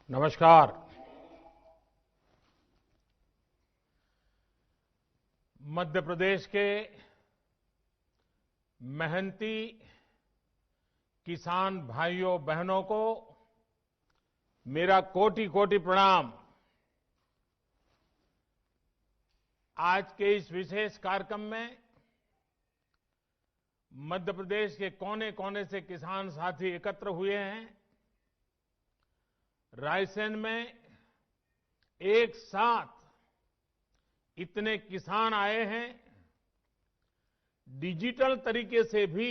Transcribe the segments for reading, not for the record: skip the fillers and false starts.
नमस्कार। मध्य प्रदेश के मेहनती किसान भाइयों बहनों को मेरा कोटि कोटि प्रणाम। आज के इस विशेष कार्यक्रम में मध्य प्रदेश के कोने कोने से किसान साथी एकत्र हुए हैं। रायसेन में एक साथ इतने किसान आए हैं। डिजिटल तरीके से भी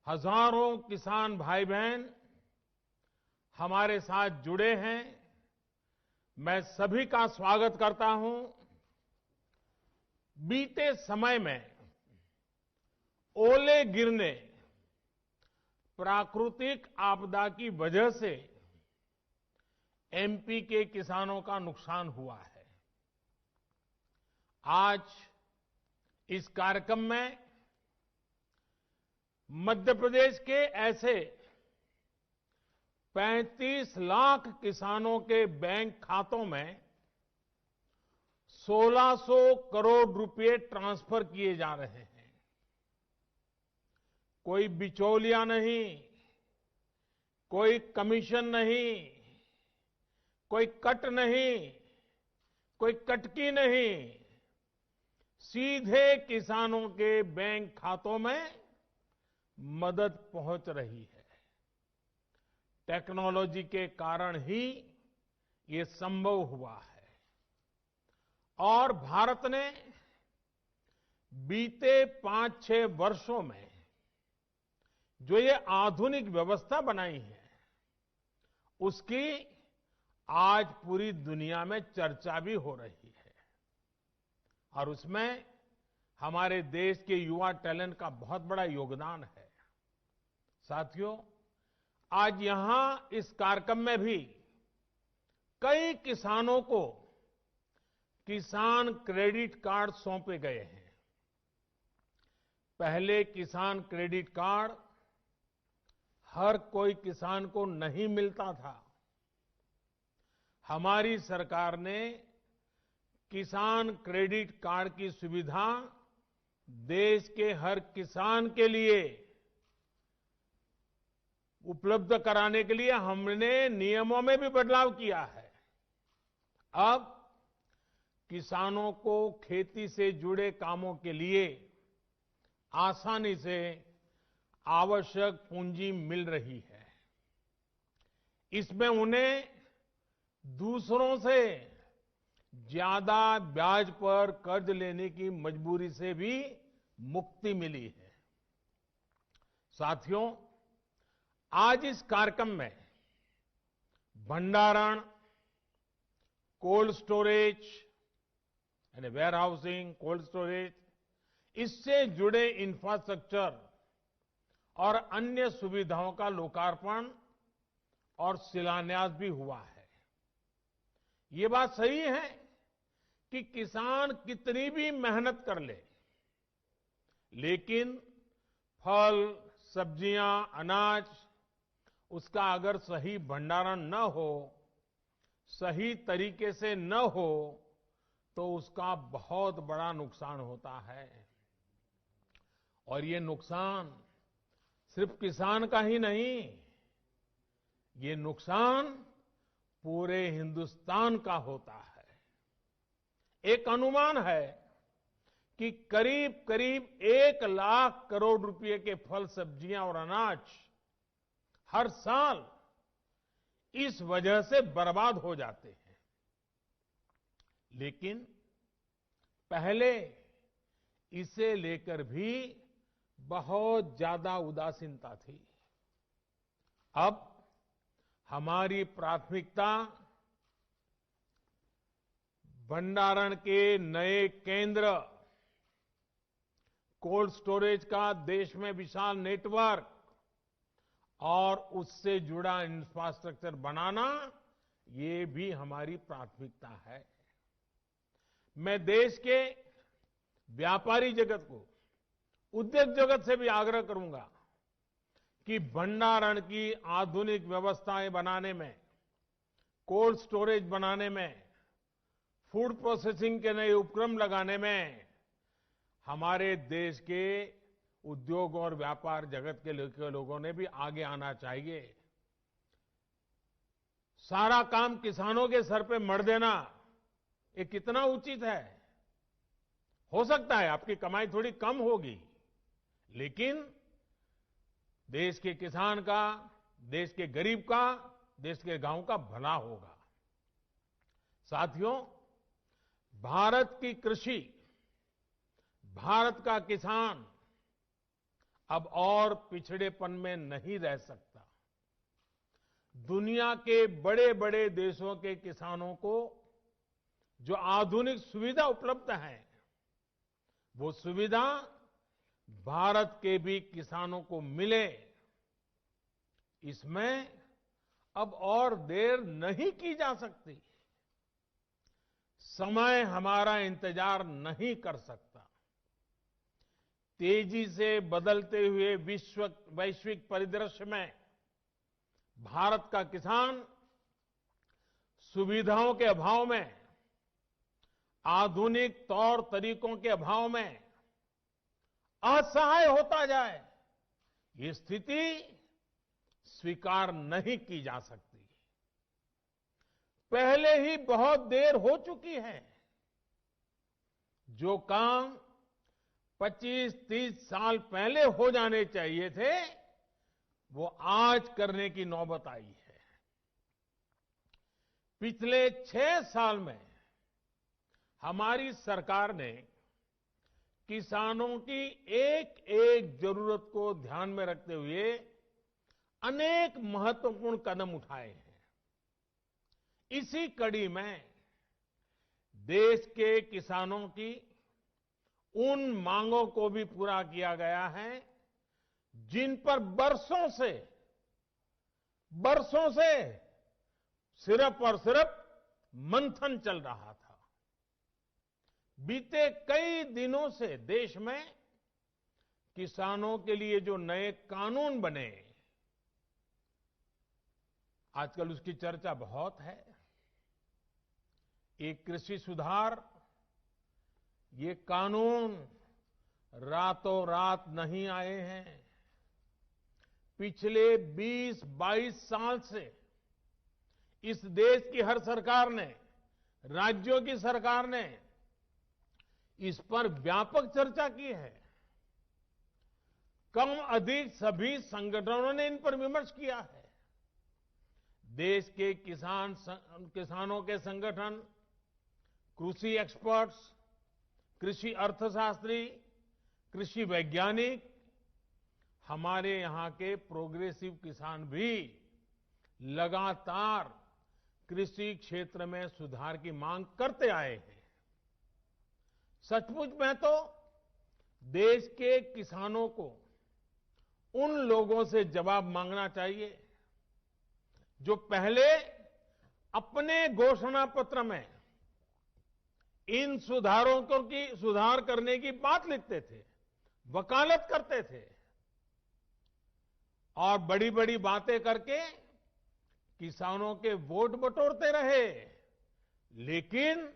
हजारों किसान भाई बहन हमारे साथ जुड़े हैं। मैं सभी का स्वागत करता हूं। बीते समय में ओले गिरने, प्राकृतिक आपदा की वजह से एमपी के किसानों का नुकसान हुआ है। आज इस कार्यक्रम में मध्य प्रदेश के ऐसे 35 लाख किसानों के बैंक खातों में 1600 करोड़ रुपए ट्रांसफर किए जा रहे हैं। कोई बिचौलिया नहीं, कोई कमीशन नहीं, कोई कट नहीं, कोई कटकी नहीं, सीधे किसानों के बैंक खातों में मदद पहुंच रही है। टेक्नोलॉजी के कारण ही ये संभव हुआ है और भारत ने बीते 5-6 वर्षों में जो ये आधुनिक व्यवस्था बनाई है, उसकी आज पूरी दुनिया में चर्चा भी हो रही है और उसमें हमारे देश के युवा टैलेंट का बहुत बड़ा योगदान है। साथियों, आज यहां इस कार्यक्रम में भी कई किसानों को किसान क्रेडिट कार्ड सौंपे गए हैं। पहले किसान क्रेडिट कार्ड हर कोई किसान को नहीं मिलता था। हमारी सरकार ने किसान क्रेडिट कार्ड की सुविधा देश के हर किसान के लिए उपलब्ध कराने के लिए हमने नियमों में भी बदलाव किया है। अब किसानों को खेती से जुड़े कामों के लिए आसानी से आवश्यक पूंजी मिल रही है। इसमें उन्हें दूसरों से ज्यादा ब्याज पर कर्ज लेने की मजबूरी से भी मुक्ति मिली है। साथियों, आज इस कार्यक्रम में भंडारण, कोल्ड स्टोरेज यानी वेयर हाउसिंग, कोल्ड स्टोरेज, इससे जुड़े इंफ्रास्ट्रक्चर और अन्य सुविधाओं का लोकार्पण और शिलान्यास भी हुआ है। ये बात सही है कि किसान कितनी भी मेहनत कर ले, लेकिन फल, सब्जियां, अनाज, उसका अगर सही भंडारण न हो, सही तरीके से न हो, तो उसका बहुत बड़ा नुकसान होता है। और ये नुकसान सिर्फ किसान का ही नहीं, ये नुकसान पूरे हिंदुस्तान का होता है। एक अनुमान है कि करीब करीब 1 लाख करोड़ रुपए के फल, सब्जियां और अनाज हर साल इस वजह से बर्बाद हो जाते हैं। लेकिन पहले इसे लेकर भी बहुत ज्यादा उदासीनता थी। अब हमारी प्राथमिकता भंडारण के नए केंद्र, कोल्ड स्टोरेज का देश में विशाल नेटवर्क और उससे जुड़ा इंफ्रास्ट्रक्चर बनाना, ये भी हमारी प्राथमिकता है। मैं देश के व्यापारी जगत को, उद्योग जगत से भी आग्रह करूंगा कि भंडारण की आधुनिक व्यवस्थाएं बनाने में, कोल्ड स्टोरेज बनाने में, फूड प्रोसेसिंग के नए उपक्रम लगाने में हमारे देश के उद्योग और व्यापार जगत के लोगों ने भी आगे आना चाहिए। सारा काम किसानों के सर पे मढ़ देना, ये कितना उचित है? हो सकता है आपकी कमाई थोड़ी कम होगी, लेकिन देश के किसान का, देश के गरीब का, देश के गांव का भला होगा। साथियों, भारत की कृषि, भारत का किसान अब और पिछड़ेपन में नहीं रह सकता। दुनिया के बड़े बड़े देशों के किसानों को जो आधुनिक सुविधा उपलब्ध है, वो सुविधा भारत के भी किसानों को मिले, इसमें अब और देर नहीं की जा सकती। समय हमारा इंतजार नहीं कर सकता। तेजी से बदलते हुए वैश्विक परिदृश्य में भारत का किसान सुविधाओं के अभाव में, आधुनिक तौर तरीकों के अभाव में असहाय होता जाए, ये स्थिति स्वीकार नहीं की जा सकती। पहले ही बहुत देर हो चुकी है। जो काम 25-30 साल पहले हो जाने चाहिए थे, वो आज करने की नौबत आई है। पिछले 6 साल में हमारी सरकार ने किसानों की एक एक जरूरत को ध्यान में रखते हुए अनेक महत्वपूर्ण कदम उठाए हैं। इसी कड़ी में देश के किसानों की उन मांगों को भी पूरा किया गया है जिन पर बरसों से सिर्फ और सिर्फ मंथन चल रहा था। बीते कई दिनों से देश में किसानों के लिए जो नए कानून बने, आजकल उसकी चर्चा बहुत है। ये कृषि सुधार, ये कानून रातों रात नहीं आए हैं। पिछले 20-22 साल से इस देश की हर सरकार ने, राज्यों की सरकार ने इस पर व्यापक चर्चा की है। कम अधिक सभी संगठनों ने इन पर विमर्श किया है। देश के किसानों के संगठन, कृषि एक्सपर्ट्स, कृषि अर्थशास्त्री, कृषि वैज्ञानिक, हमारे यहां के प्रोग्रेसिव किसान भी लगातार कृषि क्षेत्र में सुधार की मांग करते आए हैं। सचमुच में तो देश के किसानों को उन लोगों से जवाब मांगना चाहिए जो पहले अपने घोषणा पत्र में इन सुधार करने की बात लिखते थे, वकालत करते थे और बड़ी बड़ी बातें करके किसानों के वोट बटोरते रहे, लेकिन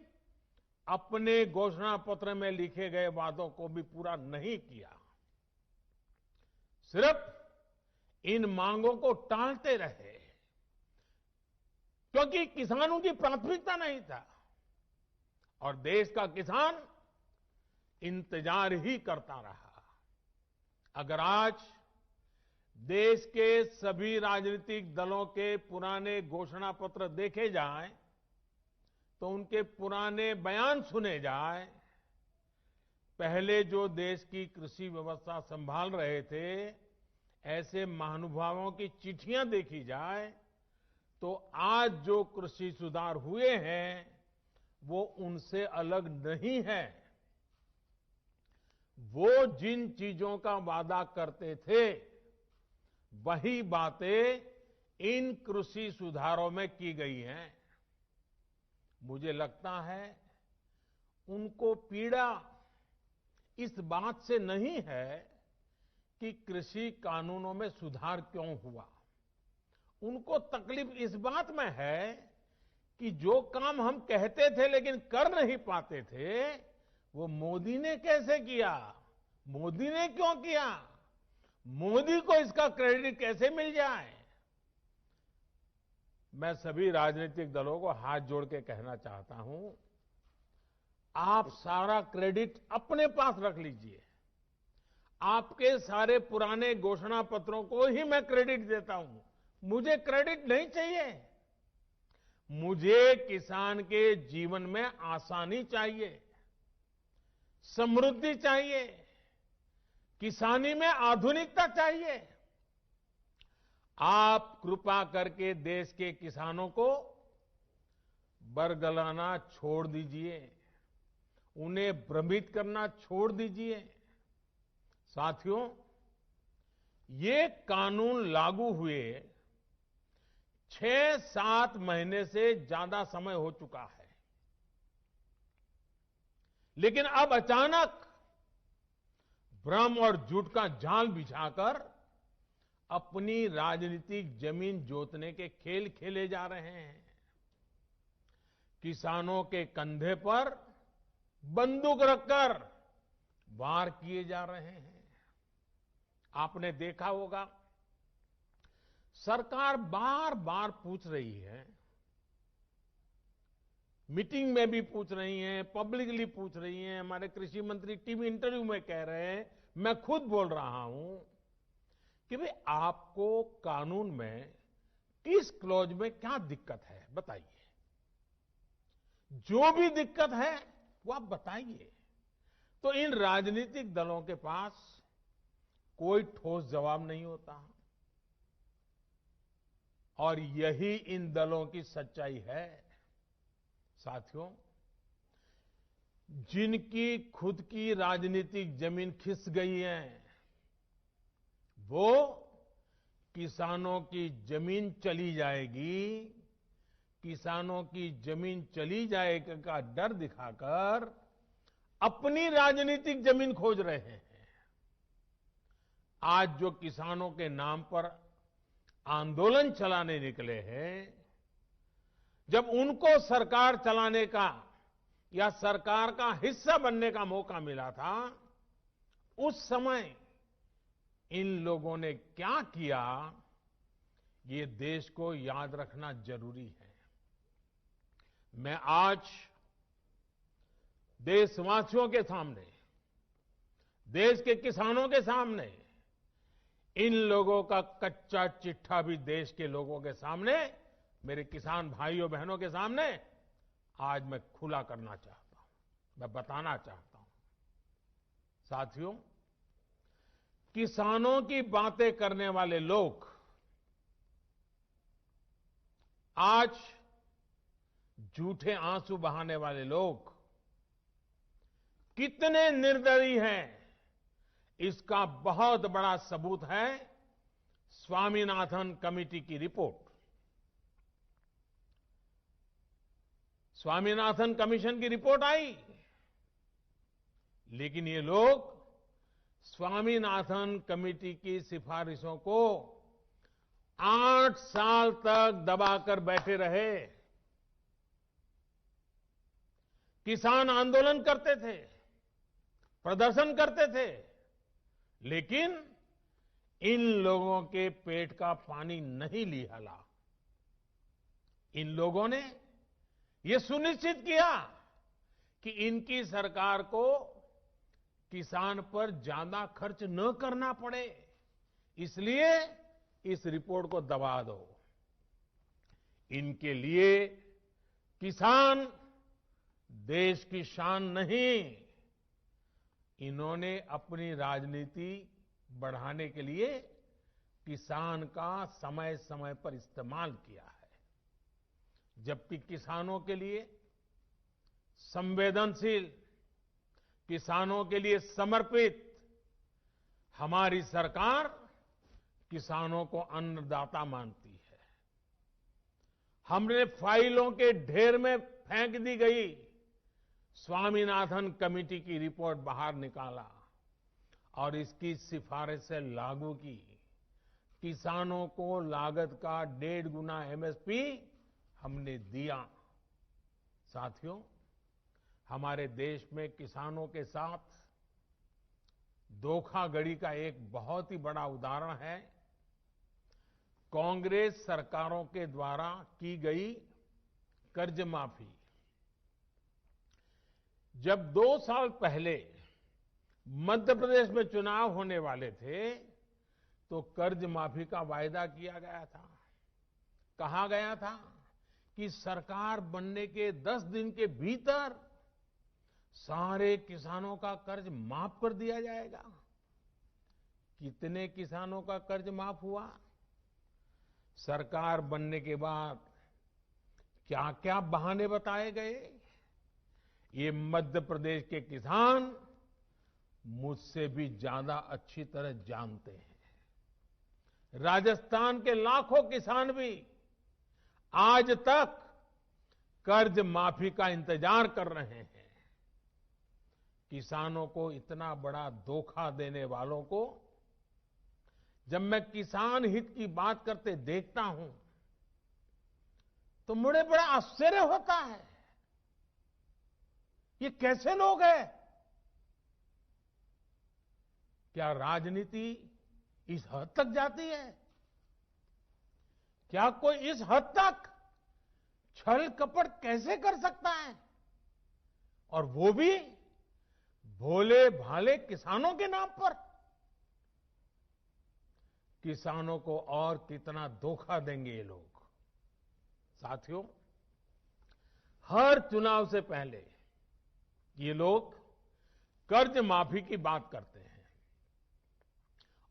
अपने घोषणा पत्र में लिखे गए वादों को भी पूरा नहीं किया। सिर्फ इन मांगों को टालते रहे क्योंकि किसानों की प्राथमिकता नहीं था और देश का किसान इंतजार ही करता रहा। अगर आज देश के सभी राजनीतिक दलों के पुराने घोषणा पत्र देखे जाएं, तो उनके पुराने बयान सुने जाएं, पहले जो देश की कृषि व्यवस्था संभाल रहे थे, ऐसे महानुभावों की चिट्ठियां देखी जाए, तो आज जो कृषि सुधार हुए हैं, वो उनसे अलग नहीं है। वो जिन चीजों का वादा करते थे, वही बातें इन कृषि सुधारों में की गई हैं। मुझे लगता है उनको पीड़ा इस बात से नहीं है कि कृषि कानूनों में सुधार क्यों हुआ। उनको तकलीफ इस बात में है कि जो काम हम कहते थे लेकिन कर नहीं पाते थे, वो मोदी ने कैसे किया, मोदी ने क्यों किया, मोदी को इसका क्रेडिट कैसे मिल जाए। मैं सभी राजनीतिक दलों को हाथ जोड़ के कहना चाहता हूं, आप सारा क्रेडिट अपने पास रख लीजिए। आपके सारे पुराने घोषणा पत्रों को ही मैं क्रेडिट देता हूं, मुझे क्रेडिट नहीं चाहिए। मुझे किसान के जीवन में आसानी चाहिए, समृद्धि चाहिए, किसानी में आधुनिकता चाहिए। आप कृपा करके देश के किसानों को बरगलाना छोड़ दीजिए, उन्हें भ्रमित करना छोड़ दीजिए। साथियों, ये कानून लागू हुए 6-7 महीने से ज्यादा समय हो चुका है, लेकिन अब अचानक भ्रम और झूठ का जाल बिछाकर अपनी राजनीतिक जमीन जोतने के खेल खेले जा रहे हैं। किसानों के कंधे पर बंदूक रखकर वार किए जा रहे हैं। आपने देखा होगा, सरकार बार बार पूछ रही है, मीटिंग में भी पूछ रही हैं, पब्लिकली पूछ रही हैं, हमारे कृषि मंत्री टीवी इंटरव्यू में कह रहे हैं, मैं खुद बोल रहा हूं कि भाई आपको कानून में किस क्लॉज में क्या दिक्कत है बताइए। जो भी दिक्कत है वो आप बताइए। तो इन राजनीतिक दलों के पास कोई ठोस जवाब नहीं होता, और यही इन दलों की सच्चाई है। साथियों, जिनकी खुद की राजनीतिक जमीन खिस गई है, वो किसानों की जमीन चली जाएगी, किसानों की जमीन चली जाएगी का डर दिखाकर अपनी राजनीतिक जमीन खोज रहे हैं। आज जो किसानों के नाम पर आंदोलन चलाने निकले हैं, जब उनको सरकार चलाने का या सरकार का हिस्सा बनने का मौका मिला था, उस समय इन लोगों ने क्या किया, ये देश को याद रखना जरूरी है। मैं आज देशवासियों के सामने, देश के किसानों के सामने, इन लोगों का कच्चा चिट्ठा भी देश के लोगों के सामने, मेरे किसान भाइयों बहनों के सामने आज मैं खुला करना चाहता हूं, मैं बताना चाहता हूं। साथियों, किसानों की बातें करने वाले लोग आज झूठे आंसू बहाने वाले लोग कितने निर्दयी हैं, इसका बहुत बड़ा सबूत है स्वामीनाथन कमेटी की रिपोर्ट। स्वामीनाथन कमीशन की रिपोर्ट आई, लेकिन ये लोग स्वामीनाथन कमेटी की सिफारिशों को 8 साल तक दबाकर बैठे रहे। किसान आंदोलन करते थे, प्रदर्शन करते थे, लेकिन इन लोगों के पेट का पानी नहीं लिहला। इन लोगों ने यह सुनिश्चित किया कि इनकी सरकार को किसान पर ज्यादा खर्च न करना पड़े, इसलिए इस रिपोर्ट को दबा दो। इनके लिए किसान देश की शान नहीं, इन्होंने अपनी राजनीति बढ़ाने के लिए किसान का समय समय पर इस्तेमाल किया है। जबकि किसानों के लिए संवेदनशील, किसानों के लिए समर्पित हमारी सरकार किसानों को अन्नदाता मानती है। हमने फाइलों के ढेर में फेंक दी गई स्वामीनाथन कमेटी की रिपोर्ट बाहर निकाला और इसकी सिफारिश से लागू की। किसानों को लागत का 1.5 गुना एमएसपी हमने दिया। साथियों, हमारे देश में किसानों के साथ धोखाधड़ी का एक बहुत ही बड़ा उदाहरण है कांग्रेस सरकारों के द्वारा की गई कर्ज माफी। जब 2 साल पहले मध्य प्रदेश में चुनाव होने वाले थे तो कर्ज माफी का वायदा किया गया था। कहा गया था कि सरकार बनने के 10 दिन के भीतर सारे किसानों का कर्ज माफ कर दिया जाएगा। कितने किसानों का कर्ज माफ हुआ? सरकार बनने के बाद क्या क्या बहाने बताए गए, ये मध्य प्रदेश के किसान मुझसे भी ज्यादा अच्छी तरह जानते हैं। राजस्थान के लाखों किसान भी आज तक कर्ज माफी का इंतजार कर रहे हैं। किसानों को इतना बड़ा धोखा देने वालों को जब मैं किसान हित की बात करते देखता हूं तो मुझे बड़ा आश्चर्य होता है। ये कैसे लोग हैं? क्या राजनीति इस हद तक जाती है? क्या कोई इस हद तक छल कपट कैसे कर सकता है? और वो भी भोले भाले किसानों के नाम पर। किसानों को और कितना धोखा देंगे ये लोग। साथियों, हर चुनाव से पहले ये लोग कर्ज माफी की बात करते हैं।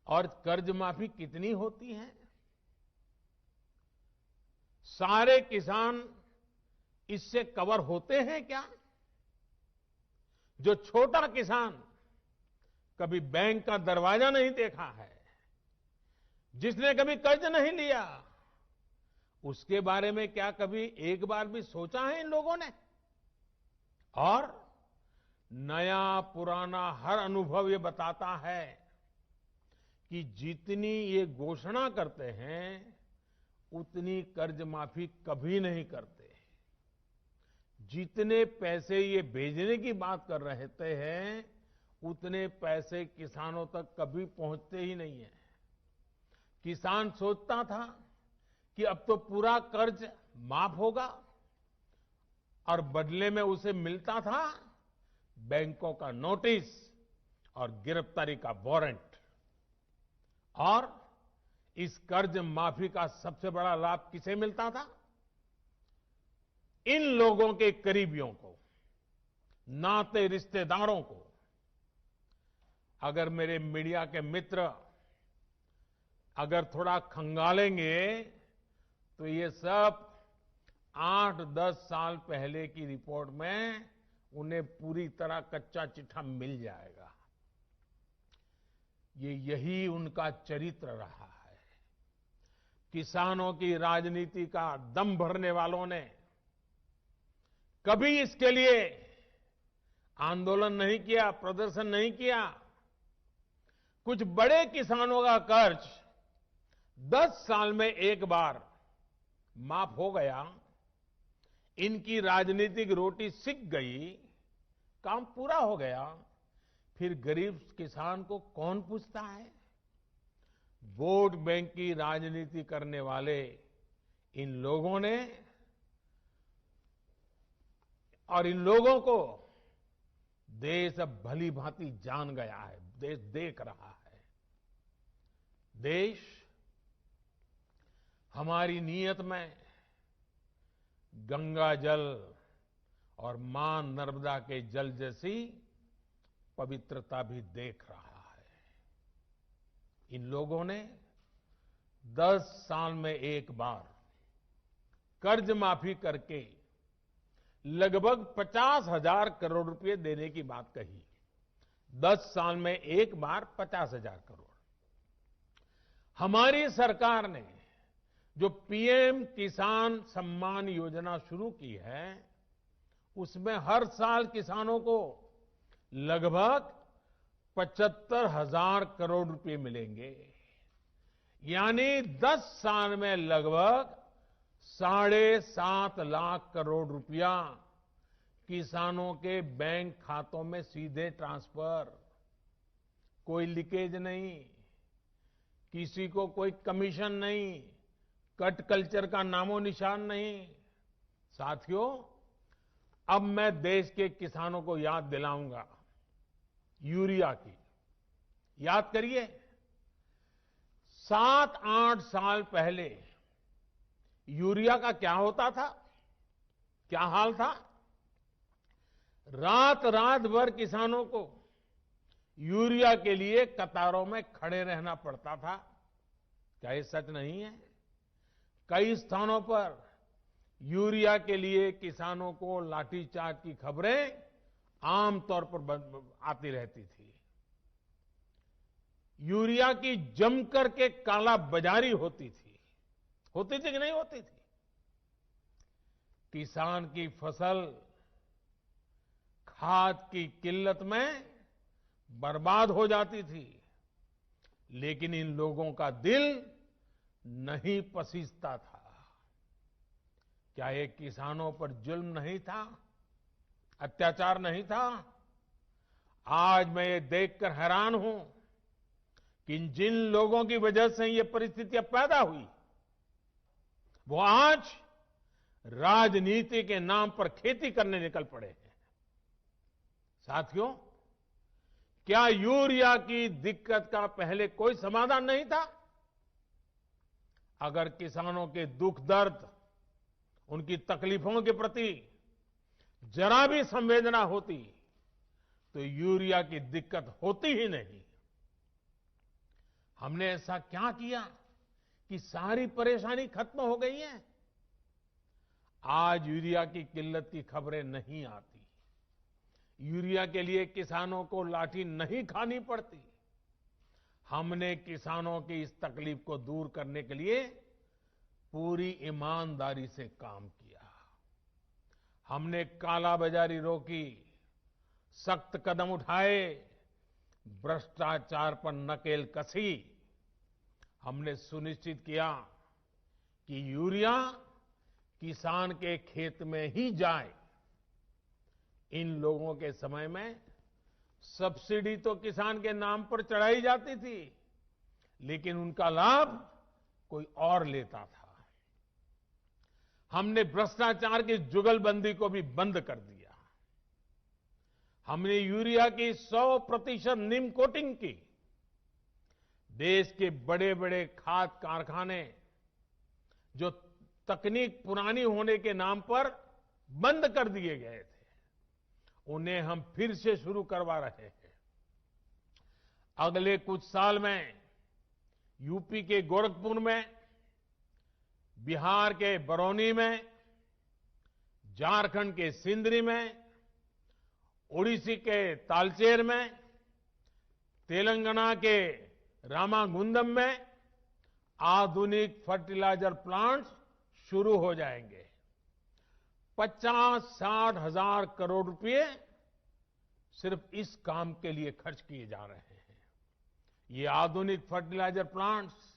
और कर्ज माफी कितनी होती है? सारे किसान इससे कवर होते हैं क्या? जो छोटा किसान कभी बैंक का दरवाजा नहीं देखा है, जिसने कभी कर्ज नहीं लिया, उसके बारे में क्या कभी एक बार भी सोचा है इन लोगों ने? और नया पुराना हर अनुभव ये बताता है कि जितनी ये घोषणा करते हैं उतनी कर्ज माफी कभी नहीं करते। जितने पैसे ये भेजने की बात कर रहे हैं उतने पैसे किसानों तक कभी पहुंचते ही नहीं है। किसान सोचता था कि अब तो पूरा कर्ज माफ होगा और बदले में उसे मिलता था बैंकों का नोटिस और गिरफ्तारी का वारंट। और इस कर्ज माफी का सबसे बड़ा लाभ किसे मिलता था? इन लोगों के करीबियों को, नाते रिश्तेदारों को। अगर मेरे मीडिया के मित्र अगर थोड़ा खंगालेंगे तो ये सब 8-10 साल पहले की रिपोर्ट में उन्हें पूरी तरह कच्चा चिट्ठा मिल जाएगा। यही उनका चरित्र रहा है। किसानों की राजनीति का दम भरने वालों ने कभी इसके लिए आंदोलन नहीं किया, प्रदर्शन नहीं किया। कुछ बड़े किसानों का कर्ज 10 साल में एक बार माफ हो गया, इनकी राजनीतिक रोटी सिक गई, काम पूरा हो गया। फिर गरीब किसान को कौन पूछता है? वोट बैंक की राजनीति करने वाले इन लोगों ने और इन लोगों को देश अब भली भांति जान गया है, देश देख रहा है। देश हमारी नीयत में गंगा जल और मां नर्मदा के जल जैसी पवित्रता भी देख रहा है। इन लोगों ने 10 साल में एक बार कर्ज माफी करके लगभग 50,000 करोड़ रुपए देने की बात कही। 10 साल में एक बार 50,000 करोड़। हमारी सरकार ने जो पीएम किसान सम्मान योजना शुरू की है, उसमें हर साल किसानों को लगभग 75,000 करोड़ रुपए मिलेंगे। यानी 10 साल में लगभग 7.5 लाख करोड़ रुपया किसानों के बैंक खातों में सीधे ट्रांसफर। कोई लीकेज नहीं, किसी को कोई कमीशन नहीं, कट कल्चर का नामो निशान नहीं। साथियों, अब मैं देश के किसानों को याद दिलाऊंगा यूरिया की। याद करिए, 7-8 साल पहले यूरिया का क्या होता था, क्या हाल था। रात रात भर किसानों को यूरिया के लिए कतारों में खड़े रहना पड़ता था। क्या ये सच नहीं है? कई स्थानों पर यूरिया के लिए किसानों को लाठीचार्ज की खबरें आमतौर पर आती रहती थी। यूरिया की जमकर के काला बाजारी होती थी कि नहीं होती थी? किसान की फसल खाद की किल्लत में बर्बाद हो जाती थी, लेकिन इन लोगों का दिल नहीं पसीजता था। क्या ये किसानों पर जुल्म नहीं था, अत्याचार नहीं था? आज मैं ये देखकर हैरान हूं कि जिन लोगों की वजह से ये परिस्थितियां पैदा हुई, वो आज राजनीति के नाम पर खेती करने निकल पड़े हैं। साथियों, क्या यूरिया की दिक्कत का पहले कोई समाधान नहीं था? अगर किसानों के दुख दर्द, उनकी तकलीफों के प्रति जरा भी संवेदना होती तो यूरिया की दिक्कत होती ही नहीं। हमने ऐसा क्या किया कि सारी परेशानी खत्म हो गई है? आज यूरिया की किल्लत की खबरें नहीं आती। यूरिया के लिए किसानों को लाठी नहीं खानी पड़ती। हमने किसानों की इस तकलीफ को दूर करने के लिए पूरी ईमानदारी से काम किया। हमने कालाबाजारी रोकी, सख्त कदम उठाए, भ्रष्टाचार पर नकेल कसी। हमने सुनिश्चित किया कि यूरिया किसान के खेत में ही जाए। इन लोगों के समय में सब्सिडी तो किसान के नाम पर चढ़ाई जाती थी, लेकिन उनका लाभ कोई और लेता था। हमने भ्रष्टाचार की जुगलबंदी को भी बंद कर दिया। हमने यूरिया की 100% नीम कोटिंग की। देश के बड़े बड़े खाद कारखाने जो तकनीक पुरानी होने के नाम पर बंद कर दिए गए थे, उन्हें हम फिर से शुरू करवा रहे हैं। अगले कुछ साल में यूपी के गोरखपुर में, बिहार के बरौनी में, झारखंड के सिंदरी में, ओडिशा के तालचेर में, तेलंगाना के रामागुंडम में आधुनिक फर्टिलाइजर प्लांट्स शुरू हो जाएंगे। 50-60 हजार करोड़ रुपए सिर्फ इस काम के लिए खर्च किए जा रहे हैं। ये आधुनिक फर्टिलाइजर प्लांट्स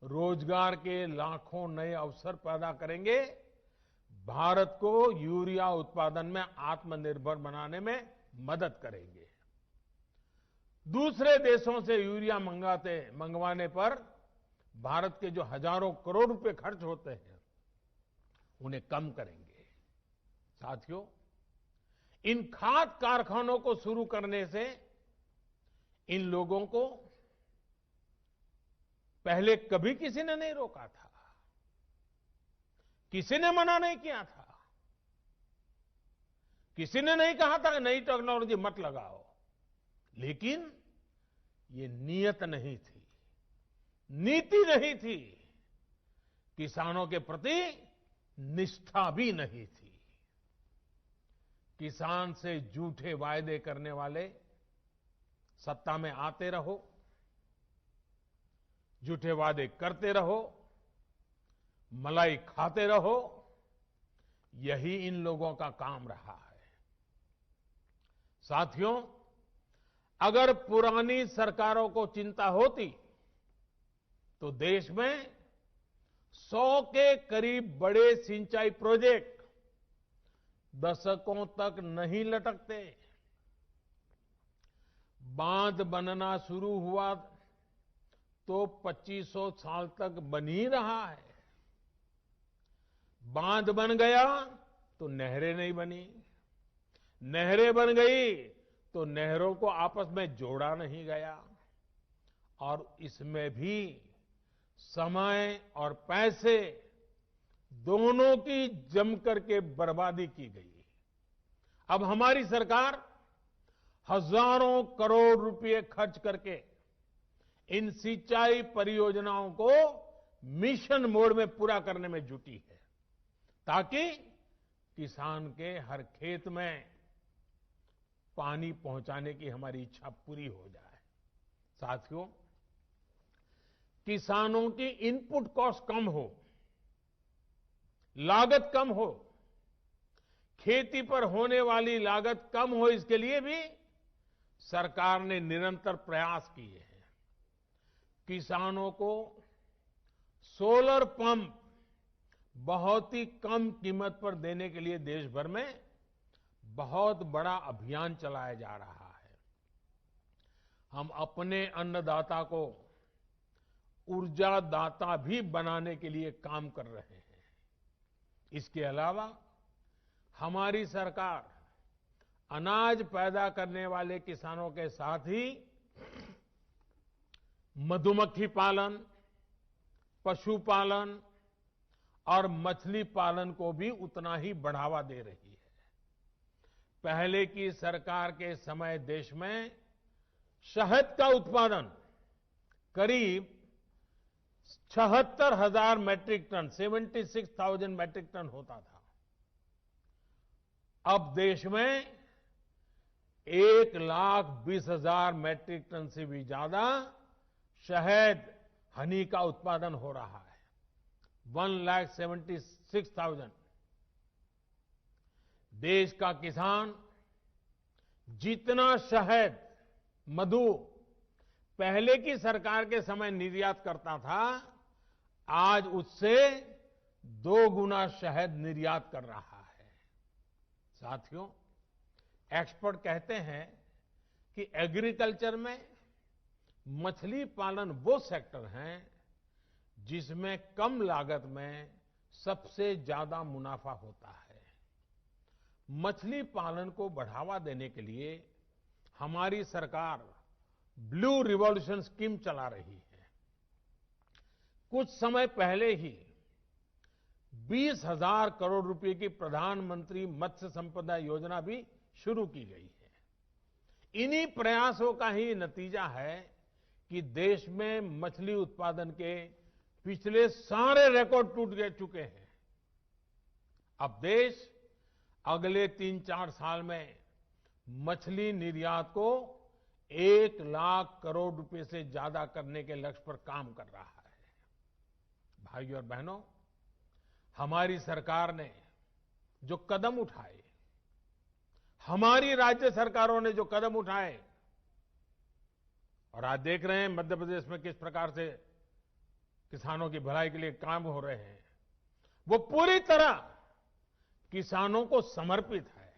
रोजगार के लाखों नए अवसर पैदा करेंगे, भारत को यूरिया उत्पादन में आत्मनिर्भर बनाने में मदद करेंगे। दूसरे देशों से यूरिया मंगवाने पर भारत के जो हजारों करोड़ रुपए खर्च होते हैं, उन्हें कम करेंगे। साथियों, इन खाद कारखानों को शुरू करने से इन लोगों को पहले कभी किसी ने नहीं रोका था, किसी ने मना नहीं किया था, किसी ने नहीं कहा था कि नई टेक्नोलॉजी मत लगाओ। लेकिन ये नियत नहीं थी, नीति नहीं थी, किसानों के प्रति निष्ठा भी नहीं थी। किसान से झूठे वायदे करने वाले सत्ता में आते रहो, झूठे वादे करते रहो, मलाई खाते रहो, यही इन लोगों का काम रहा है। साथियों, अगर पुरानी सरकारों को चिंता होती तो देश में 100 के करीब बड़े सिंचाई प्रोजेक्ट दशकों तक नहीं लटकते। बांध बनना शुरू हुआ तो 2500 साल तक बन ही रहा है। बांध बन गया तो नहरें नहीं बनी, नहरें बन गई तो नहरों को आपस में जोड़ा नहीं गया, और इसमें भी समय और पैसे दोनों की जमकर के बर्बादी की गई। अब हमारी सरकार हजारों करोड़ रुपए खर्च करके इन सिंचाई परियोजनाओं को मिशन मोड में पूरा करने में जुटी है, ताकि किसान के हर खेत में पानी पहुंचाने की हमारी इच्छा पूरी हो जाए। साथियों, किसानों की इनपुट कॉस्ट कम हो, लागत कम हो, खेती पर होने वाली लागत कम हो, इसके लिए भी सरकार ने निरंतर प्रयास किए हैं। किसानों को सोलर पंप बहुत ही कम कीमत पर देने के लिए देश भर में बहुत बड़ा अभियान चलाया जा रहा है। हम अपने अन्नदाता को ऊर्जा दाता भी बनाने के लिए काम कर रहे हैं। इसके अलावा हमारी सरकार अनाज पैदा करने वाले किसानों के साथ ही मधुमक्खी पालन, पशुपालन और मछली पालन को भी उतना ही बढ़ावा दे रही है। पहले की सरकार के समय देश में शहद का उत्पादन करीब 76,000 मैट्रिक टन, 76,000 मैट्रिक टन होता था। अब देश में 1,20,000 मैट्रिक टन से भी ज्यादा शहद, हनी का उत्पादन हो रहा है। 1,76,000। देश का किसान जितना शहद, मधु पहले की सरकार के समय निर्यात करता था, आज उससे 2 गुना शहद निर्यात कर रहा है। साथियों, एक्सपर्ट कहते हैं कि एग्रीकल्चर में मछली पालन वो सेक्टर है जिसमें कम लागत में सबसे ज्यादा मुनाफा होता है। मछली पालन को बढ़ावा देने के लिए हमारी सरकार ब्लू रिवॉल्यूशन स्कीम चला रही है। कुछ समय पहले ही 20,000 करोड़ रुपए की प्रधानमंत्री मत्स्य संपदा योजना भी शुरू की गई है। इन्हीं प्रयासों का ही नतीजा है कि देश में मछली उत्पादन के पिछले सारे रिकॉर्ड टूट चुके हैं। अब देश अगले 3-4 साल में मछली निर्यात को 1 लाख करोड़ रुपए से ज्यादा करने के लक्ष्य पर काम कर रहा है। भाइयों और बहनों, हमारी सरकार ने जो कदम उठाए, हमारी राज्य सरकारों ने जो कदम उठाए, और आज देख रहे हैं मध्य प्रदेश में किस प्रकार से किसानों की भलाई के लिए काम हो रहे हैं, वो पूरी तरह किसानों को समर्पित है।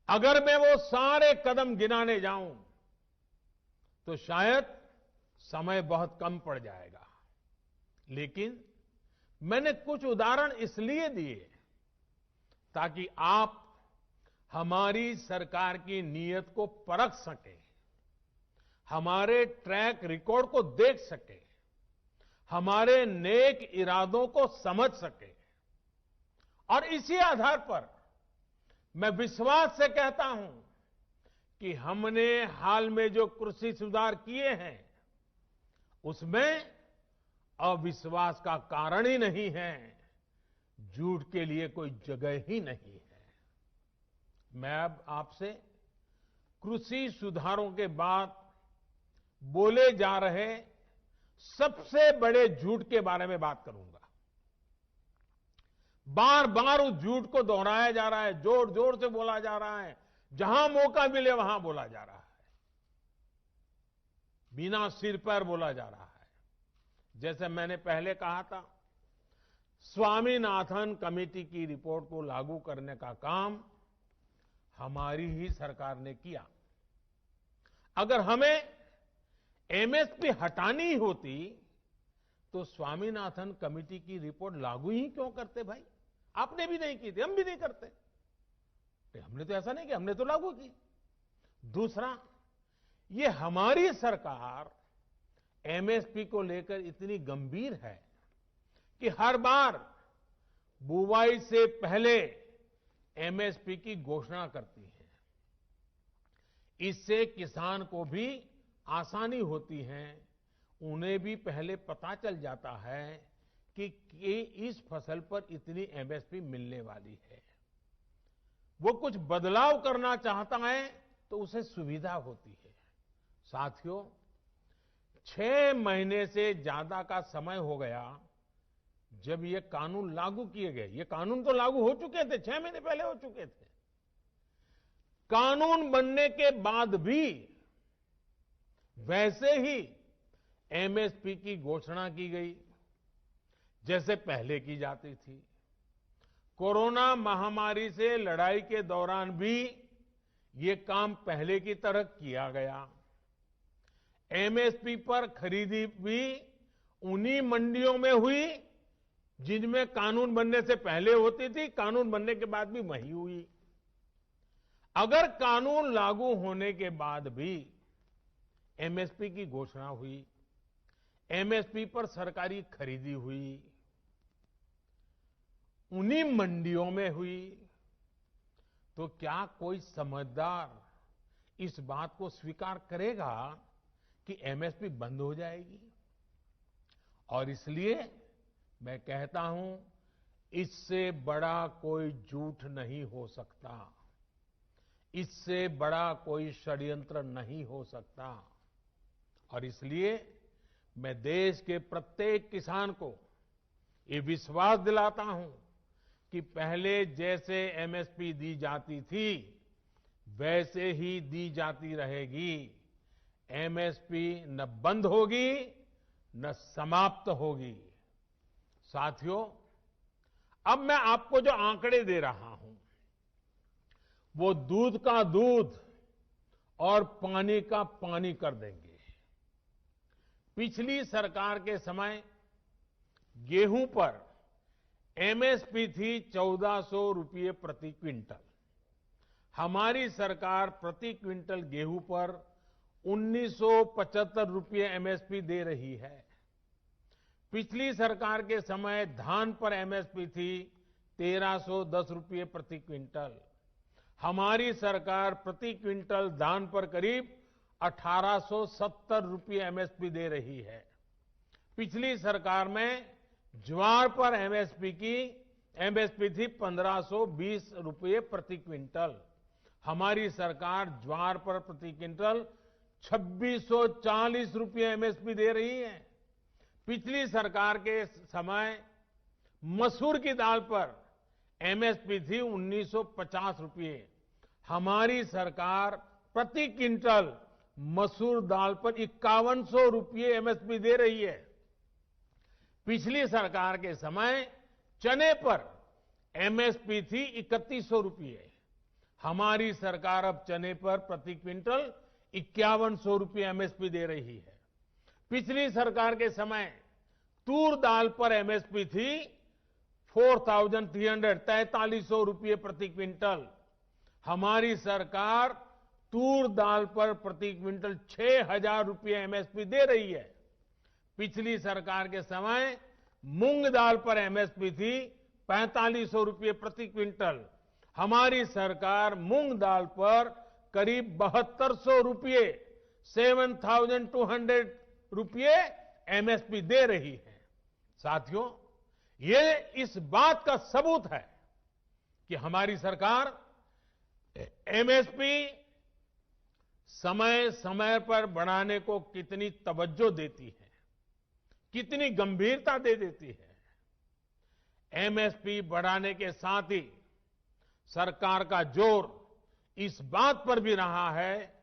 अगर मैं वो सारे कदम गिनाने जाऊं तो शायद समय बहुत कम पड़ जाएगा, लेकिन मैंने कुछ उदाहरण इसलिए दिए ताकि आप हमारी सरकार की नीयत को परख सकें, हमारे ट्रैक रिकॉर्ड को देख सकें, हमारे नेक इरादों को समझ सकें, और इसी आधार पर मैं विश्वास से कहता हूं कि हमने हाल में जो कृषि सुधार किए हैं उसमें अविश्वास का कारण ही नहीं है, झूठ के लिए कोई जगह ही नहीं है। मैं अब आपसे कृषि सुधारों के बाद बोले जा रहे सबसे बड़े झूठ के बारे में बात करूंगा। बार बार उस झूठ को दोहराया जा रहा है, जोर जोर से बोला जा रहा है, जहां मौका मिले वहां बोला जा रहा है। बिना सिर पैर बोला जा रहा है। जैसे मैंने पहले कहा था, स्वामीनाथन कमेटी की रिपोर्ट को लागू करने का काम हमारी ही सरकार ने किया। अगर हमें एमएसपी हटानी होती तो स्वामीनाथन कमेटी की रिपोर्ट लागू ही क्यों करते भाई? आपने भी नहीं की थी, हम भी नहीं करते। हमने तो ऐसा नहीं किया, हमने तो लागू की। दूसरा, ये हमारी सरकार एमएसपी को लेकर इतनी गंभीर है कि हर बार बुवाई से पहले एमएसपी की घोषणा करती है। इससे किसान को भी आसानी होती है, उन्हें भी पहले पता चल जाता है कि इस फसल पर इतनी एमएसपी मिलने वाली है। वो कुछ बदलाव करना चाहता है तो उसे सुविधा होती है। साथियों, 6 महीने से ज्यादा का समय हो गया जब ये कानून लागू किए गए। ये कानून तो लागू हो चुके थे, 6 महीने पहले हो चुके थे। कानून बनने के बाद भी वैसे ही एमएसपी की घोषणा की गई जैसे पहले की जाती थी। कोरोना महामारी से लड़ाई के दौरान भी ये काम पहले की तरह किया गया। एमएसपी पर खरीदी भी उन्हीं मंडियों में हुई जिनमें कानून बनने से पहले होती थी, कानून बनने के बाद भी वही हुई। अगर कानून लागू होने के बाद भी एमएसपी की घोषणा हुई, एमएसपी पर सरकारी खरीदी हुई, उन्हीं मंडियों में हुई, तो क्या कोई समझदार इस बात को स्वीकार करेगा कि एमएसपी बंद हो जाएगी? और इसलिए मैं कहता हूं, इससे बड़ा कोई झूठ नहीं हो सकता, इससे बड़ा कोई षड्यंत्र नहीं हो सकता। और इसलिए मैं देश के प्रत्येक किसान को ये विश्वास दिलाता हूं कि पहले जैसे एमएसपी दी जाती थी वैसे ही दी जाती रहेगी। एमएसपी न बंद होगी न समाप्त होगी। साथियों, अब मैं आपको जो आंकड़े दे रहा हूं वो दूध का दूध और पानी का पानी कर देंगे। पिछली सरकार के समय गेहूं पर एमएसपी थी 1400 रुपये प्रति क्विंटल। हमारी सरकार प्रति क्विंटल गेहूं पर 1975 रुपये एमएसपी दे रही है। पिछली सरकार के समय धान पर एमएसपी थी 1310 रुपये प्रति क्विंटल। हमारी सरकार प्रति क्विंटल धान पर करीब 1870 रुपये एमएसपी दे रही है। पिछली सरकार में ज्वार पर एमएसपी थी 1520 रुपये प्रति क्विंटल। हमारी सरकार ज्वार पर प्रति क्विंटल 2640 रुपये एमएसपी दे रही है। पिछली सरकार के समय मसूर की दाल पर एमएसपी थी 1950 रुपये। हमारी सरकार प्रति क्विंटल मसूर दाल पर 5100 रुपये एमएसपी दे रही है। पिछली सरकार के समय चने पर एमएसपी थी 3100 रुपये। हमारी सरकार अब चने पर प्रति क्विंटल 5100 रुपये एमएसपी दे रही है। पिछली सरकार के समय तूर दाल पर एमएसपी थी 4300 रुपये प्रति क्विंटल। हमारी सरकार तूर दाल पर प्रति क्विंटल 6000 रुपये एमएसपी दे रही है। पिछली सरकार के समय मूंग दाल पर एमएसपी थी 4500 रुपये प्रति क्विंटल। हमारी सरकार मूंग दाल पर करीब 7200 रुपये 7200 रुपये एमएसपी दे रही है। साथियों, ये इस बात का सबूत है कि हमारी सरकार एमएसपी समय समय पर बढ़ाने को कितनी तवज्जो देती है, कितनी गंभीरता दे देती है। एमएसपी बढ़ाने के साथ ही सरकार का जोर इस बात पर भी रहा है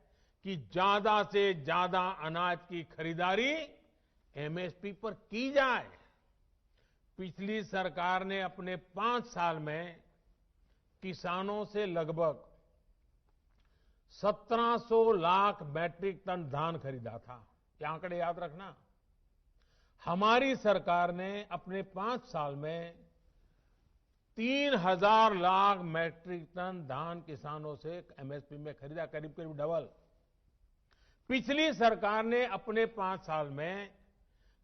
कि ज्यादा से ज्यादा अनाज की खरीदारी एमएसपी पर की जाए। पिछली सरकार ने अपने 5 साल में किसानों से लगभग 1700 लाख मैट्रिक टन धान खरीदा था। ये आंकड़े याद रखना। हमारी सरकार ने अपने 5 साल में 3000 लाख मैट्रिक टन धान किसानों से एमएसपी में खरीदा, करीब करीब डबल। पिछली सरकार ने अपने 5 साल में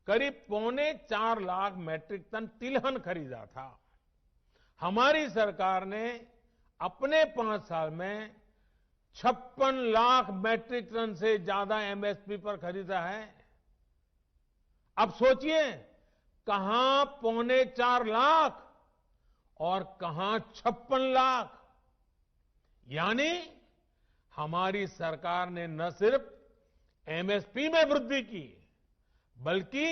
करीब 3.25 लाख मैट्रिक टन तिलहन खरीदा था। हमारी सरकार ने अपने 5 साल में 56 लाख मैट्रिक टन से ज्यादा एमएसपी पर खरीदा है। अब सोचिए, कहां 3.25 लाख और कहां 56 लाख। यानी हमारी सरकार ने न सिर्फ एमएसपी में वृद्धि की, बल्कि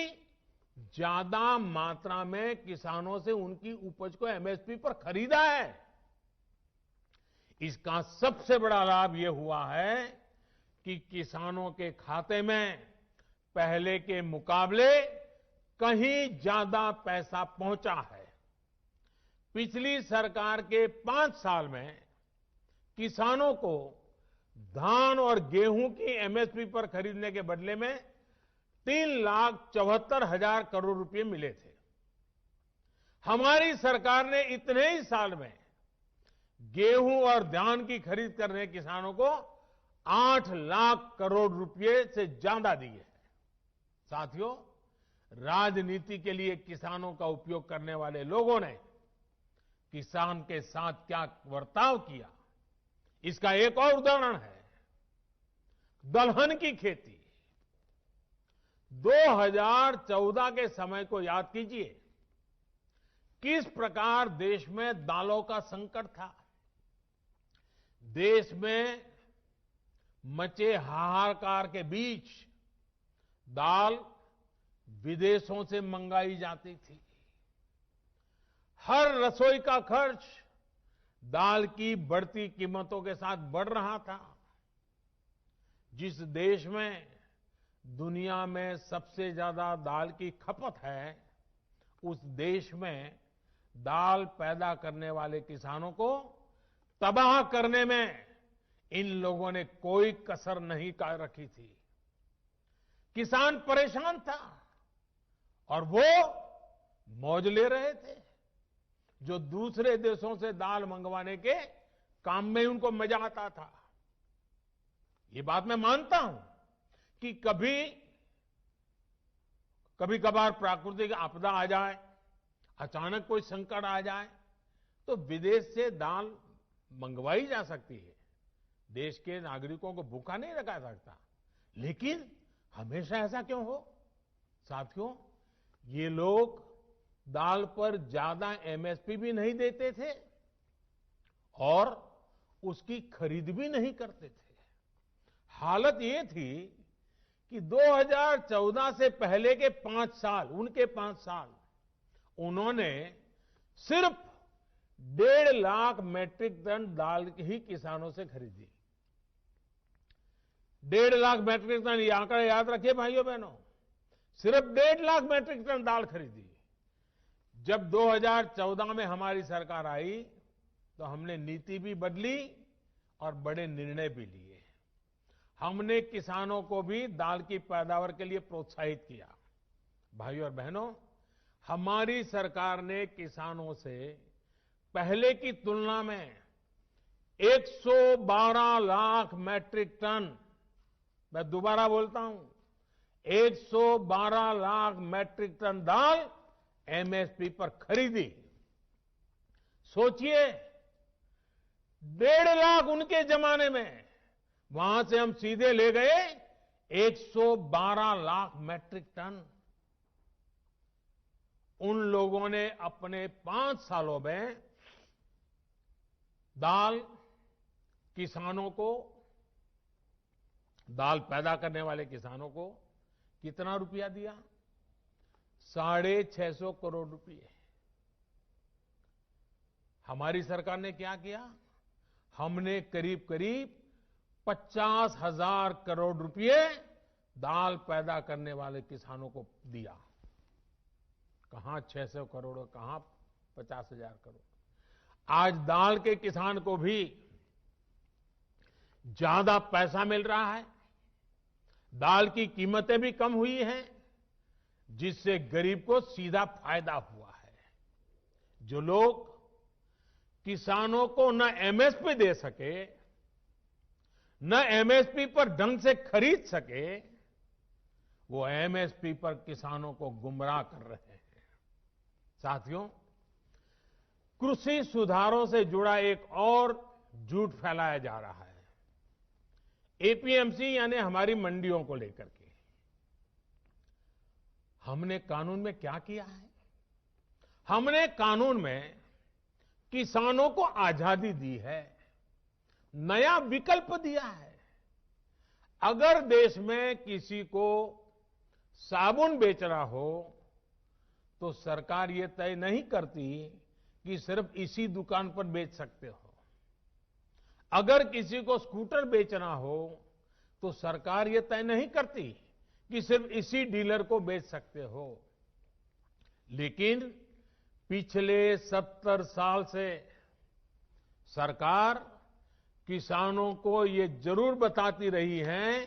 ज्यादा मात्रा में किसानों से उनकी उपज को एमएसपी पर खरीदा है। इसका सबसे बड़ा लाभ यह हुआ है कि किसानों के खाते में पहले के मुकाबले कहीं ज्यादा पैसा पहुंचा है। पिछली सरकार के 5 साल में किसानों को धान और गेहूं की एमएसपी पर खरीदने के बदले में 3,74,000 करोड़ रुपए मिले थे। हमारी सरकार ने इतने ही साल में गेहूं और धान की खरीद करने किसानों को 8 लाख करोड़ रुपए से ज्यादा दिए हैं। साथियों, राजनीति के लिए किसानों का उपयोग करने वाले लोगों ने किसान के साथ क्या बर्ताव किया, इसका एक और उदाहरण है दलहन की खेती। 2014 के समय को याद कीजिए, किस प्रकार देश में दालों का संकट था। देश में मचे हाहाकार के बीच दाल विदेशों से मंगाई जाती थी। हर रसोई का खर्च दाल की बढ़ती कीमतों के साथ बढ़ रहा था। जिस देश में दुनिया में सबसे ज्यादा दाल की खपत है, उस देश में दाल पैदा करने वाले किसानों को तबाह करने में इन लोगों ने कोई कसर नहीं रखी थी। किसान परेशान था और वो मौज ले रहे थे। जो दूसरे देशों से दाल मंगवाने के काम में उनको मजा आता था। ये बात मैं मानता हूं कि कभी कभार प्राकृतिक आपदा आ जाए, अचानक कोई संकट आ जाए, तो विदेश से दाल मंगवाई जा सकती है। देश के नागरिकों को भूखा नहीं रखा सकता। लेकिन हमेशा ऐसा क्यों हो? साथियों, ये लोग दाल पर ज्यादा एमएसपी भी नहीं देते थे और उसकी खरीद भी नहीं करते थे। हालत ये थी कि 2014 से पहले के 5 साल, उनके 5 साल, उन्होंने सिर्फ 1.5 लाख मैट्रिक टन दाल ही किसानों से खरीदी। 1.5 लाख मैट्रिक टन, ये आंकड़ा याद रखिए भाइयों बहनों। सिर्फ 1.5 लाख मैट्रिक टन दाल खरीदी। जब 2014 में हमारी सरकार आई तो हमने नीति भी बदली और बड़े निर्णय भी लिए। हमने किसानों को भी दाल की पैदावार के लिए प्रोत्साहित किया। भाइयों और बहनों, हमारी सरकार ने किसानों से पहले की तुलना में 112 लाख मैट्रिक टन, मैं दोबारा बोलता हूं, 112 लाख मैट्रिक टन दाल एमएसपी पर खरीदी। सोचिए, 1.5 लाख उनके जमाने में, वहां से हम सीधे ले गए 112 लाख मैट्रिक टन। उन लोगों ने अपने 5 सालों में दाल किसानों को, दाल पैदा करने वाले किसानों को कितना रुपया दिया? 650 करोड़ रुपए। हमारी सरकार ने क्या किया? हमने करीब करीब 50,000 करोड़ रुपए दाल पैदा करने वाले किसानों को दिया। कहां 600 करोड़, कहां 50,000 करोड़। आज दाल के किसान को भी ज्यादा पैसा मिल रहा है, दाल की कीमतें भी कम हुई हैं, जिससे गरीब को सीधा फायदा हुआ है। जो लोग किसानों को न एमएसपी दे सके, न एमएसपी पर ढंग से खरीद सके, वो एमएसपी पर किसानों को गुमराह कर रहे हैं। साथियों, कृषि सुधारों से जुड़ा एक और झूठ फैलाया जा रहा है, एपीएमसी यानी हमारी मंडियों को लेकर के। हमने कानून में क्या किया है? हमने कानून में किसानों को आजादी दी है, नया विकल्प दिया है। अगर देश में किसी को साबुन बेचना हो तो सरकार ये तय नहीं करती कि सिर्फ इसी दुकान पर बेच सकते हो। अगर किसी को स्कूटर बेचना हो तो सरकार ये तय नहीं करती कि सिर्फ इसी डीलर को बेच सकते हो। लेकिन पिछले 70 साल से सरकार किसानों को ये जरूर बताती रही है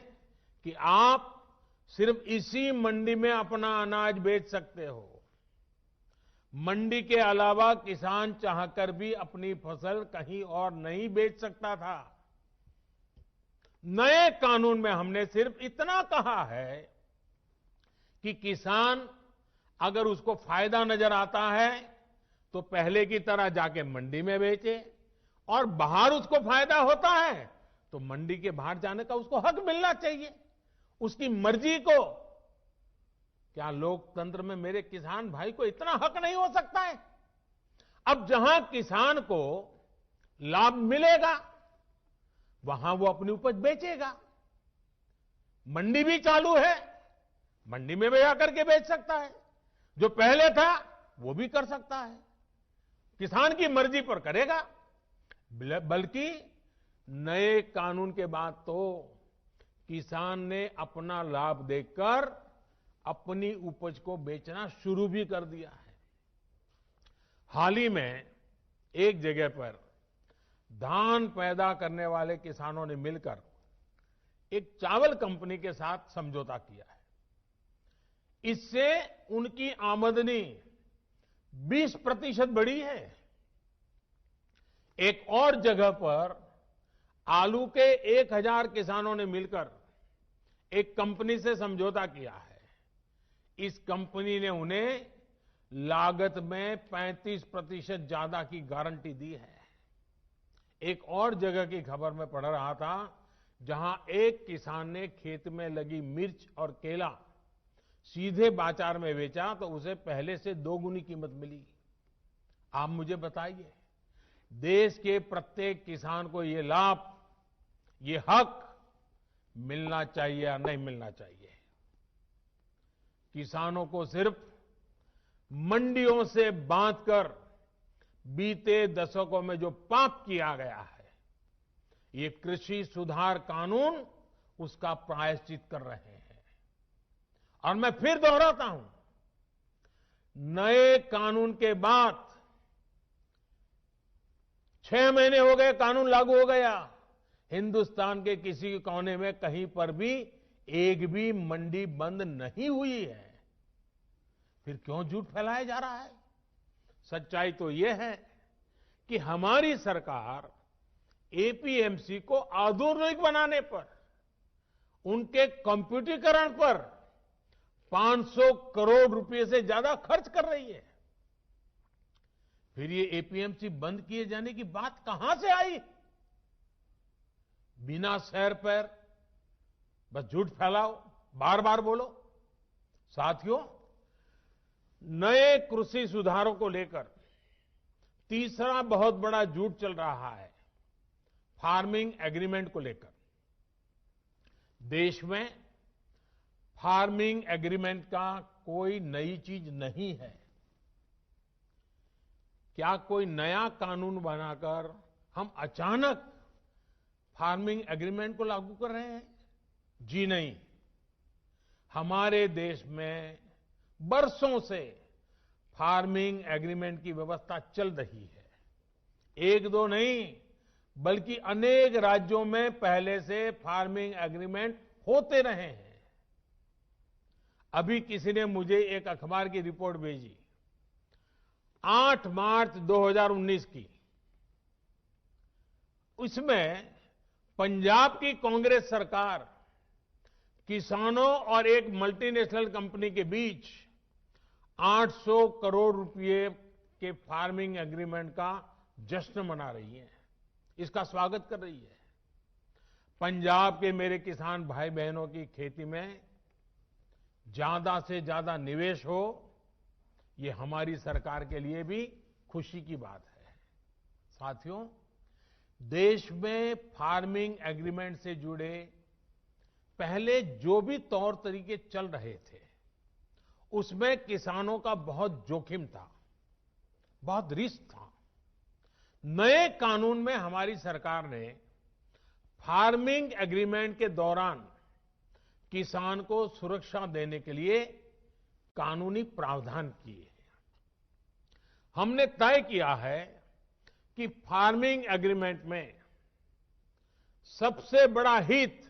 कि आप सिर्फ इसी मंडी में अपना अनाज बेच सकते हो। मंडी के अलावा किसान चाहकर भी अपनी फसल कहीं और नहीं बेच सकता था। नए कानून में हमने सिर्फ इतना कहा है कि किसान अगर उसको फायदा नजर आता है तो पहले की तरह जाके मंडी में बेचे, और बाहर उसको फायदा होता है तो मंडी के बाहर जाने का उसको हक मिलना चाहिए, उसकी मर्जी को। क्या लोकतंत्र में मेरे किसान भाई को इतना हक नहीं हो सकता है? अब जहां किसान को लाभ मिलेगा वहां वो अपनी उपज बेचेगा। मंडी भी चालू है, मंडी में भी आकर के बेच सकता है। जो पहले था वो भी कर सकता है, किसान की मर्जी पर करेगा। बल्कि नए कानून के बाद तो किसान ने अपना लाभ देखकर अपनी उपज को बेचना शुरू भी कर दिया है। हाल ही में एक जगह पर धान पैदा करने वाले किसानों ने मिलकर एक चावल कंपनी के साथ समझौता किया है। इससे उनकी आमदनी 20% बढ़ी है। एक और जगह पर आलू के 1000 किसानों ने मिलकर एक कंपनी से समझौता किया है। इस कंपनी ने उन्हें लागत में 35% ज्यादा की गारंटी दी है। एक और जगह की खबर में पढ़ रहा था, जहां एक किसान ने खेत में लगी मिर्च और केला सीधे बाजार में बेचा तो उसे पहले से 2 गुनी कीमत मिली। आप मुझे बताइए, देश के प्रत्येक किसान को ये लाभ, ये हक मिलना चाहिए या नहीं मिलना चाहिए? किसानों को सिर्फ मंडियों से बांधकर बीते दशकों में जो पाप किया गया है, ये कृषि सुधार कानून उसका प्रायश्चित कर रहे हैं। और मैं फिर दोहराता हूं, नए कानून के बाद 6 महीने हो गए, कानून लागू हो गया, हिंदुस्तान के किसी कोने में कहीं पर भी एक भी मंडी बंद नहीं हुई है। फिर क्यों झूठ फैलाया जा रहा है? सच्चाई तो यह है कि हमारी सरकार एपीएमसी को आधुनिक बनाने पर, उनके कंप्यूटरीकरण पर 500 करोड़ रुपए से ज्यादा खर्च कर रही है। फिर ये एपीएमसी बंद किए जाने की बात कहां से आई? बिना सैर पैर बस झूठ फैलाओ, बार बार बोलो। साथियों, नए कृषि सुधारों को लेकर तीसरा बहुत बड़ा झूठ चल रहा है, फार्मिंग एग्रीमेंट को लेकर। देश में फार्मिंग एग्रीमेंट का कोई नई चीज नहीं है। क्या कोई नया कानून बनाकर हम अचानक फार्मिंग एग्रीमेंट को लागू कर रहे हैं? जी नहीं। हमारे देश में बरसों से फार्मिंग एग्रीमेंट की व्यवस्था चल रही है। एक दो नहीं, बल्कि अनेक राज्यों में पहले से फार्मिंग एग्रीमेंट होते रहे हैं। अभी किसी ने मुझे एक अखबार की रिपोर्ट भेजी, 8 मार्च 2019 की। उसमें पंजाब की कांग्रेस सरकार किसानों और एक मल्टीनेशनल कंपनी के बीच 800 करोड़ रुपए के फार्मिंग एग्रीमेंट का जश्न मना रही है, इसका स्वागत कर रही है। पंजाब के मेरे किसान भाई बहनों की खेती में ज्यादा से ज्यादा निवेश हो, ये हमारी सरकार के लिए भी खुशी की बात है। साथियों, देश में फार्मिंग एग्रीमेंट से जुड़े पहले जो भी तौर तरीके चल रहे थे, उसमें किसानों का बहुत जोखिम था, बहुत रिस्क था। नए कानून में हमारी सरकार ने फार्मिंग एग्रीमेंट के दौरान किसान को सुरक्षा देने के लिए कानूनी प्रावधान किए हैं। हमने तय किया है कि फार्मिंग एग्रीमेंट में सबसे बड़ा हित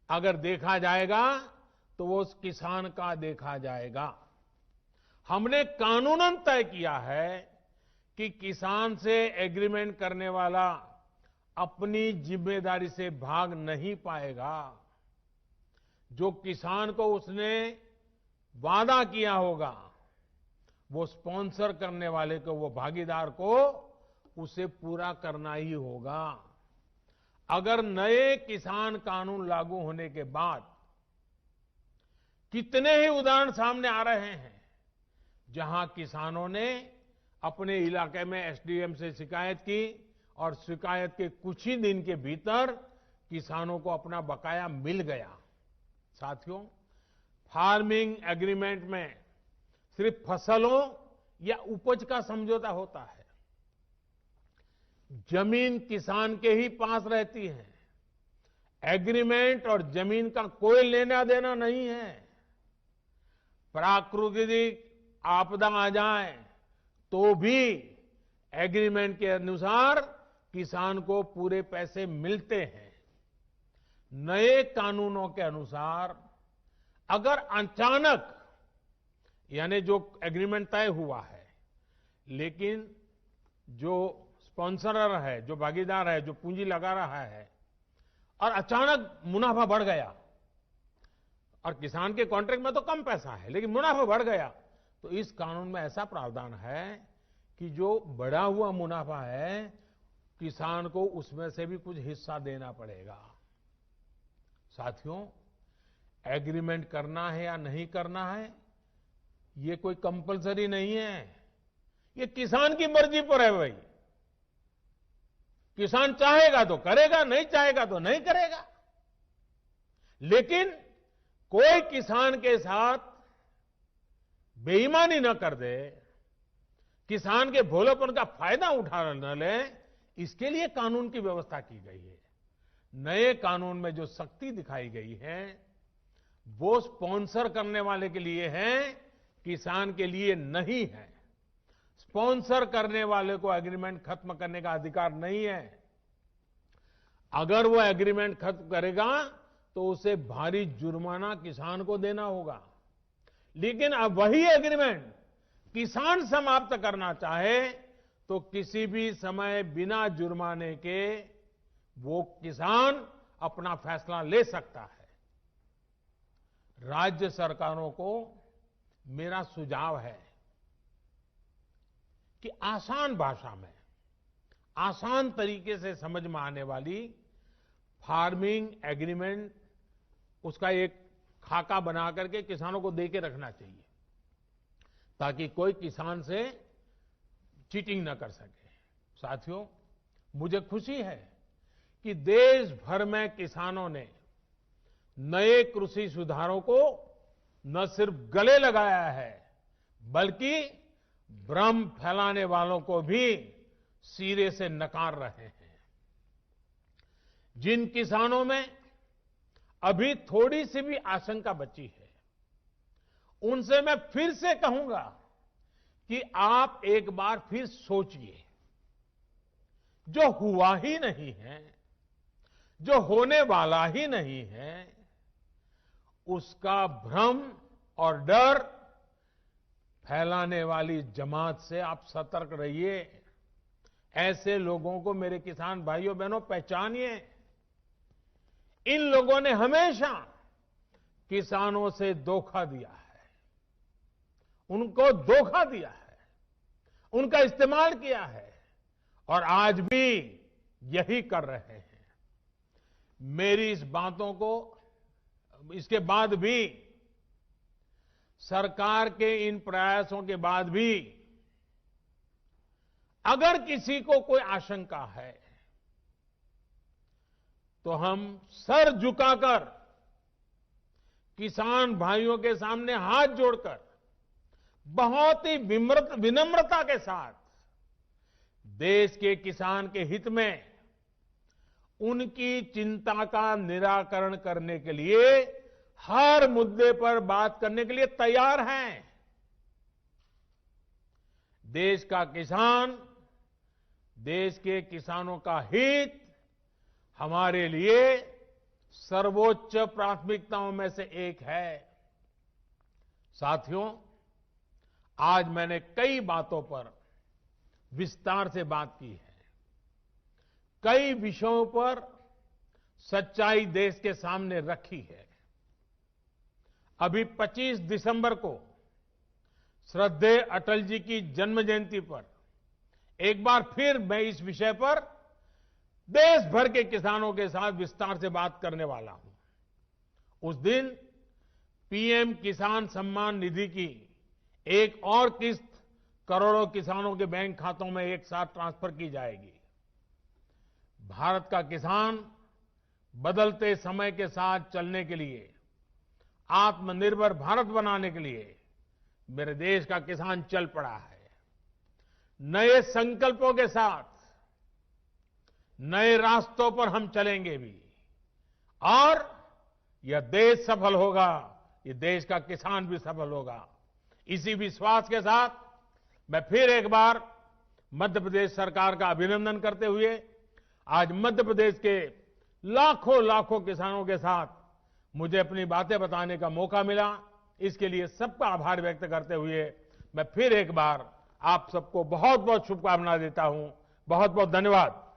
अगर देखा जाएगा तो वो उस किसान का देखा जाएगा। हमने कानूनन तय किया है कि किसान से एग्रीमेंट करने वाला अपनी जिम्मेदारी से भाग नहीं पाएगा। जो किसान को उसने वादा किया होगा, वो स्पॉन्सर करने वाले को, वो भागीदार को उसे पूरा करना ही होगा। अगर नए किसान कानून लागू होने के बाद कितने ही उदाहरण सामने आ रहे हैं जहां किसानों ने अपने इलाके में एसडीएम से शिकायत की और शिकायत के कुछ ही दिन के भीतर किसानों को अपना बकाया मिल गया। साथियों, फार्मिंग एग्रीमेंट में सिर्फ फसलों या उपज का समझौता होता है। जमीन किसान के ही पास रहती है। एग्रीमेंट और जमीन का कोई लेना देना नहीं है। प्राकृतिक आपदा आ जाए तो भी एग्रीमेंट के अनुसार किसान को पूरे पैसे मिलते हैं। नए कानूनों के अनुसार अगर अचानक, यानी जो एग्रीमेंट तय हुआ है, लेकिन जो स्पॉन्सरर है, जो भागीदार है, जो पूंजी लगा रहा है, और अचानक मुनाफा बढ़ गया, और किसान के कॉन्ट्रैक्ट में तो कम पैसा है लेकिन मुनाफा बढ़ गया, तो इस कानून में ऐसा प्रावधान है कि जो बढ़ा हुआ मुनाफा है, किसान को उसमें से भी कुछ हिस्सा देना पड़ेगा। साथियों, एग्रीमेंट करना है या नहीं करना है, ये कोई कंपलसरी नहीं है। ये किसान की मर्जी पर है भाई। किसान चाहेगा तो करेगा, नहीं चाहेगा तो नहीं करेगा। लेकिन कोई किसान के साथ बेईमानी न कर दे, किसान के भोलेपन का फायदा उठा न ले, इसके लिए कानून की व्यवस्था की गई है। नए कानून में जो सख्ती दिखाई गई है, वो स्पॉन्सर करने वाले के लिए है, किसान के लिए नहीं है। स्पॉन्सर करने वाले को एग्रीमेंट खत्म करने का अधिकार नहीं है। अगर वो एग्रीमेंट खत्म करेगा तो उसे भारी जुर्माना किसान को देना होगा। लेकिन अब वही एग्रीमेंट किसान समाप्त करना चाहे तो किसी भी समय बिना जुर्माने के वो किसान अपना फैसला ले सकता है। राज्य सरकारों को मेरा सुझाव है कि आसान भाषा में, आसान तरीके से समझ में आने वाली फार्मिंग एग्रीमेंट, उसका एक खाका बना करके किसानों को दे के रखना चाहिए, ताकि कोई किसान से चीटिंग न कर सके। साथियों, मुझे खुशी है कि देश भर में किसानों ने नए कृषि सुधारों को न सिर्फ गले लगाया है, बल्कि भ्रम फैलाने वालों को भी सिरे से नकार रहे हैं। जिन किसानों में अभी थोड़ी सी भी आशंका बची है, उनसे मैं फिर से कहूंगा कि आप एक बार फिर सोचिए। जो हुआ ही नहीं है, जो होने वाला ही नहीं है, उसका भ्रम और डर फैलाने वाली जमात से आप सतर्क रहिए। ऐसे लोगों को मेरे किसान भाइयों बहनों पहचानिए। इन लोगों ने हमेशा किसानों से धोखा दिया है, उनको धोखा दिया है, उनका इस्तेमाल किया है और आज भी यही कर रहे हैं। मेरी इस बातों को, इसके बाद भी, सरकार के इन प्रयासों के बाद भी अगर किसी को कोई आशंका है तो हम सर झुकाकर किसान भाइयों के सामने हाथ जोड़कर बहुत ही विनम्रता के साथ देश के किसान के हित में उनकी चिंता का निराकरण करने के लिए हर मुद्दे पर बात करने के लिए तैयार हैं। देश का किसान, देश के किसानों का हित हमारे लिए सर्वोच्च प्राथमिकताओं में से एक है। साथियों, आज मैंने कई बातों पर विस्तार से बात की है। कई विषयों पर सच्चाई देश के सामने रखी है। अभी 25 दिसंबर को श्रद्धेय अटल जी की जन्म जयंती पर एक बार फिर मैं इस विषय पर देश भर के किसानों के साथ विस्तार से बात करने वाला हूं। उस दिन पीएम किसान सम्मान निधि की एक और किस्त करोड़ों किसानों के बैंक खातों में एक साथ ट्रांसफर की जाएगी। भारत का किसान बदलते समय के साथ चलने के लिए, आत्मनिर्भर भारत बनाने के लिए मेरे देश का किसान चल पड़ा है। नए संकल्पों के साथ नए रास्तों पर हम चलेंगे भी और यह देश सफल होगा, ये देश का किसान भी सफल होगा। इसी विश्वास के साथ मैं फिर एक बार मध्य प्रदेश सरकार का अभिनंदन करते हुए आज मध्य प्रदेश के लाखों लाखों किसानों के साथ मुझे अपनी बातें बताने का मौका मिला, इसके लिए सबका आभार व्यक्त करते हुए मैं फिर एक बार आप सबको बहुत बहुत शुभकामनाएं देता हूं। बहुत बहुत धन्यवाद।